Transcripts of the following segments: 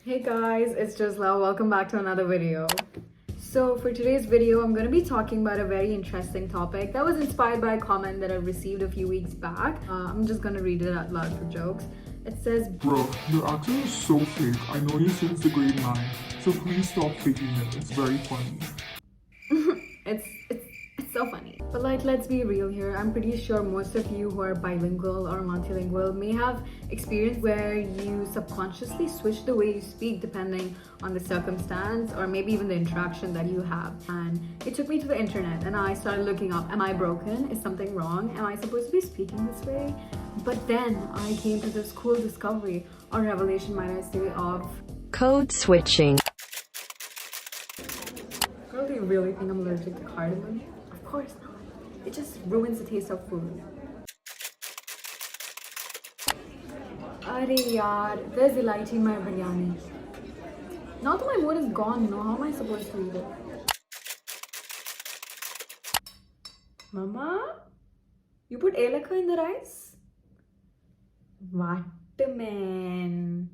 Hey guys, it's Jisla. Welcome back to another video. So for today's video, I'm going to be talking about a very interesting topic that was inspired by a comment that I received a few weeks back. I'm just going to read it out loud for jokes. It says, Bro, your accent is so fake. I know you since the grade 9, so please stop faking it. It's very funny. it's so funny. But let's be real here. I'm pretty sure most of you who are bilingual or multilingual may have experience where you subconsciously switch the way you speak depending on the circumstance or maybe even the interaction that you have. And it took me to the internet and I started looking up, am I broken? Is something wrong? Am I supposed to be speaking this way? But then I came to this cool discovery, or revelation might I say, of code switching. Girl, do you really think I'm allergic to cardamom? Of course not. It just ruins the taste of food. Arey yaar, there's elaichi in my biryani. Now that my mood is gone, how am I supposed to eat it? Mama? You put elaka in the rice? What a man.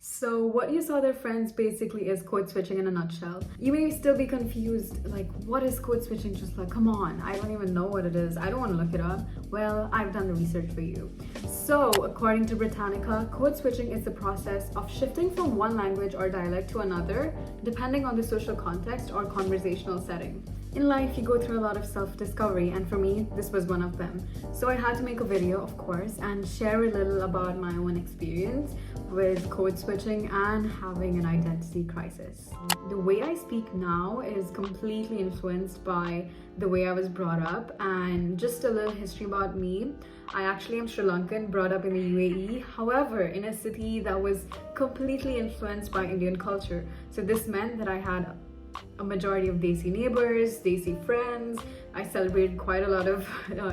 So what you saw there, friends, basically is code switching in a nutshell. You may still be confused, like, what is code switching? Just like, come on, I don't even know what it is. I don't want to look it up. Well, I've done the research for you. So according to Britannica, code switching is the process of shifting from one language or dialect to another, depending on the social context or conversational setting. In life, you go through a lot of self-discovery, and for me, this was one of them. So I had to make a video, of course, and share a little about my own experience with code switching and having an identity crisis. The way I speak now is completely influenced by the way I was brought up, and just a little history about me. I actually am Sri Lankan, brought up in the UAE, however, in a city that was completely influenced by Indian culture. So this meant that I had a majority of Desi neighbors, Desi friends. I celebrated quite a lot of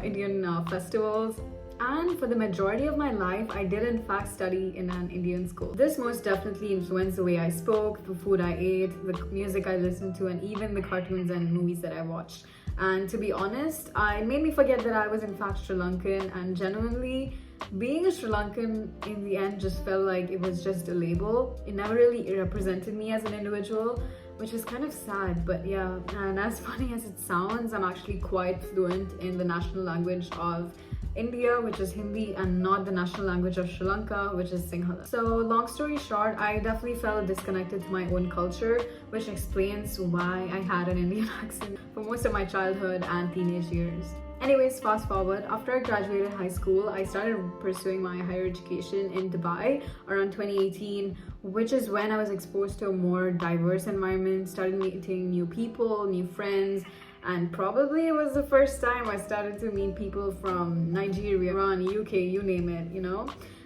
Indian festivals. And for the majority of my life, I did in fact study in an Indian school. This most definitely influenced the way I spoke, the food I ate, the music I listened to, and even the cartoons and movies that I watched. And to be honest, it made me forget that I was in fact Sri Lankan, and genuinely, being a Sri Lankan in the end just felt like it was just a label. It never really represented me as an individual, which is kind of sad. But yeah, and as funny as it sounds, I'm actually quite fluent in the national language of India, which is Hindi, and not the national language of Sri Lanka, which is Sinhala. So long story short, I definitely felt disconnected to my own culture, which explains why I had an Indian accent for most of my childhood and teenage years. Anyways, fast forward, after I graduated high school, I started pursuing my higher education in Dubai around 2018, which is when I was exposed to a more diverse environment, started meeting new people, new friends, and probably it was the first time I started to meet people from Nigeria, Iran, UK, you name it,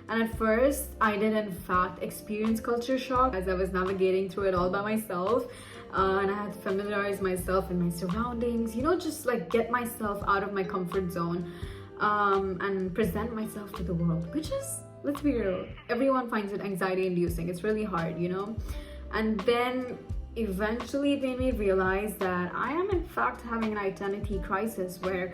And at first, I did in fact experience culture shock as I was navigating through it all by myself. And I had to familiarize myself in my surroundings, just like get myself out of my comfort zone and present myself to the world, which is, let's be real, everyone finds it anxiety inducing. It's really hard, And then eventually it made me realize that I am in fact having an identity crisis where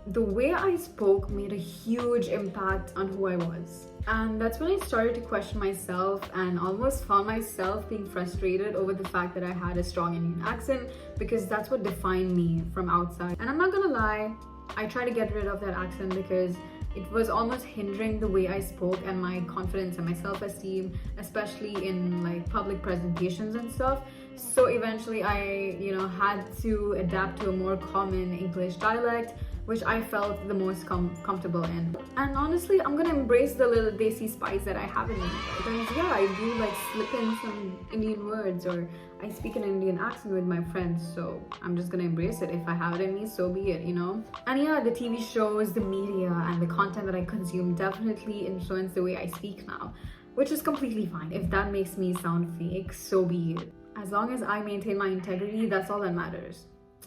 the way I spoke made a huge impact on who I was. And that's when I started to question myself and almost found myself being frustrated over the fact that I had a strong Indian accent, because that's what defined me from outside. And I'm not gonna lie, I tried to get rid of that accent because it was almost hindering the way I spoke and my confidence and my self-esteem, especially in like public presentations and stuff. So eventually I, had to adapt to a more common English dialect, which I felt the most comfortable in. And honestly, I'm gonna embrace the little Desi spice that I have in me. Because yeah, I do like slip in some Indian words, or I speak an Indian accent with my friends, so I'm just gonna embrace it. If I have it in me, so be it, And yeah, the TV shows, the media, and the content that I consume definitely influence the way I speak now, which is completely fine. If that makes me sound fake, so be it. As long as I maintain my integrity, that's all that matters,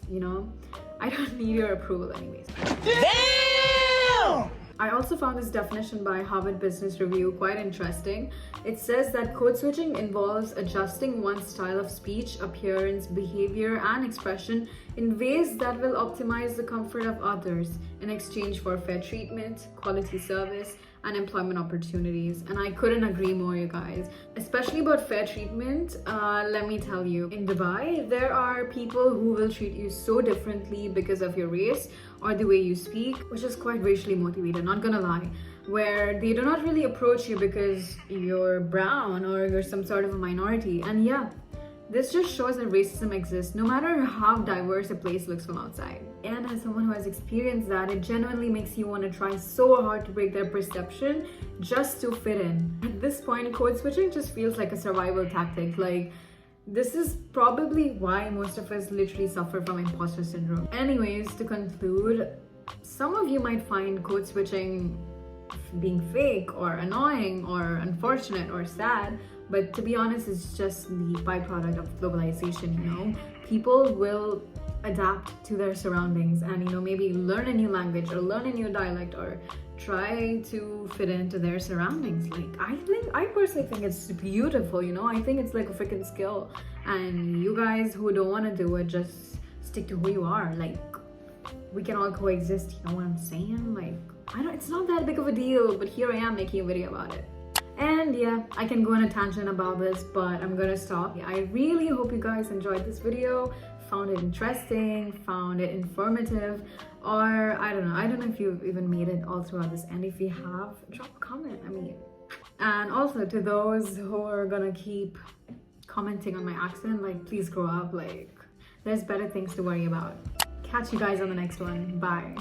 I don't need your approval anyways. Damn! I also found this definition by Harvard Business Review quite interesting. It says that code switching involves adjusting one's style of speech, appearance, behavior, and expression in ways that will optimize the comfort of others in exchange for fair treatment, quality service, and employment opportunities. And I couldn't agree more, you guys. Especially about fair treatment, let me tell you, in Dubai, there are people who will treat you so differently because of your race or the way you speak, which is quite racially motivated, not gonna lie, where they do not really approach you because you're brown or you're some sort of a minority. And yeah, this just shows that racism exists no matter how diverse a place looks from outside. And as someone who has experienced that, it genuinely makes you want to try so hard to break their perception just to fit in. At this point, code switching just feels like a survival tactic. Like, this is probably why most of us literally suffer from imposter syndrome. Anyways, to conclude, some of you might find code switching being fake or annoying or unfortunate or sad, but to be honest, it's just the byproduct of globalization, you know. People will adapt to their surroundings and, you know, maybe learn a new language or learn a new dialect or try to fit into their surroundings. Like, I personally think it's beautiful, you know. I think it's like a freaking skill, and you guys who don't want to do it, just stick to who you are. Like, we can all coexist, you know what I'm saying? Like, it's not that big of a deal, but here I am making a video about it. And yeah, I can go on a tangent about this, but I'm gonna stop. I really hope you guys enjoyed this video, found it interesting, found it informative, or I don't know if you've even made it all throughout this, and if you have, drop a comment. I mean, and also to those who are gonna keep commenting on my accent, like, please grow up. Like, there's better things to worry about. Catch you guys on the next one. Bye.